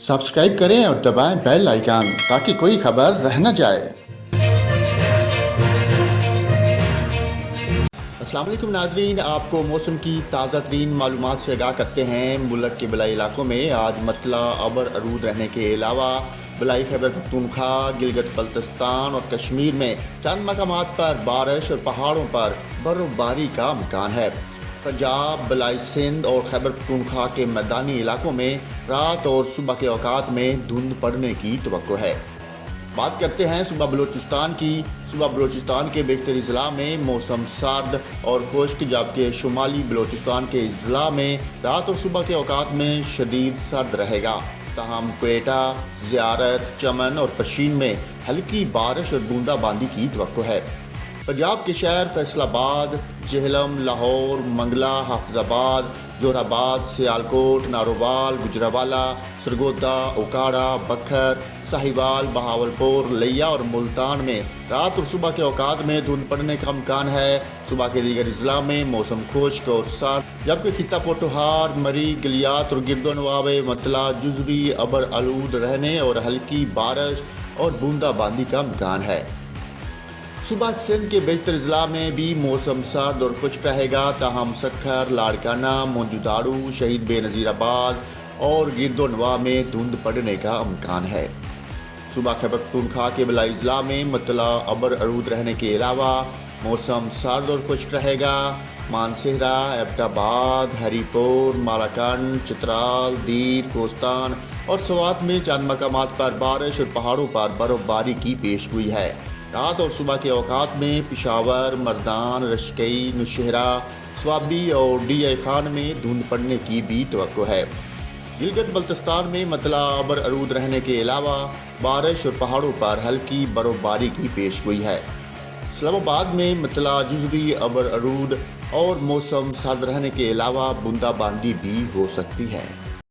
Subscribe करें और दबाएं बेल आइकन ताकि कोई खबर रह न जाए। अस्सलाम वालेकुम नाजरीन, आपको मौसम की ताज़ा तरीन मालूमात से आगाह करते हैं। मुल्क के बलाई इलाकों में आज मतला अबर आरूद रहने के अलावा बलाई खैबर पख्तूनख्वा, गिलगित बल्तिस्तान और कश्मीर में चंद मकामात पर बारिश और पहाड़ों पर बर्फबारी का इम्कान है। पंजाब, बलाई सिंध और खैबर पख्तूनख्वा के मैदानी इलाकों में रात और सुबह के औकात में धुंध पड़ने की तवक्को है। बात करते हैं सुबह बलूचिस्तान की। सुबह बलूचिस्तान के बेशतरी ज़िला में मौसम सर्द और खुश्क, जबकि शुमाली बलूचिस्तान के ज़िला में रात और सुबह के औकात में शदीद सर्द रहेगा। ताहम क्वेटा, ज़ियारत, चमन और पशीन में हल्की बारिश और बूंदाबांदी की तवक्को है। पंजाब के शहर फैसलाबाद, जेहलम, लाहौर, मंगला, हाफिजाबाद, जोराबाद, सियालकोट, नारोवाल, गुजरावाला, सरगोदा, ओकाड़ा, बखर, साहिवाल, बहावलपुर, लिया और मुल्तान में रात और सुबह के औकात में धुंध पड़ने का इम्कान है। सुबह के दीगर अजला में मौसम खुश्क और सर्द, जबकि खिता पोटोहार, मरी, गलियात और गिरदोनवावे मतला जुजवी अबर आलूद रहने और हल्की बारिश और बूंदाबांदी का इम्कान है। सुबह सिंध के बेशतर अजला में भी मौसम सर्द और खुश्क रहेगा। ताहम सखर, लाड़काना, मौजूदारू, शहीद बेनज़ीराबाद और गिरदोनवा में धुंध पड़ने का इम्कान है। सुबह खैबर पख्तूनख्वा के बलाई अजला में मतला अबर आरूद रहने के अलावा मौसम सर्द और खुश्क रहेगा। मानसेहरा, एबटाबाद, हरीपुर, मालाकंड, चित्राल, दीर, कोस्तान और सवात में चंद मकामात पर बारिश और पहाड़ों पर बर्फबारी की पेशगोई है। रात और सुबह के औकात में पिशावर, मर्दान, रशकई, नौशहरा, स्वाबी और डी खान में धुंध पड़ने की भी तवक्को है। गिलगित बल्तिस्तान में मतला अबर आरूद रहने के अलावा बारिश और पहाड़ों पर हल्की बर्फबारी की पेशगोई है। इस्लामाबाद में मतला जुजवी अबर आरूद और मौसम सर्द रहने के अलावा बूंदाबांदी भी हो सकती है।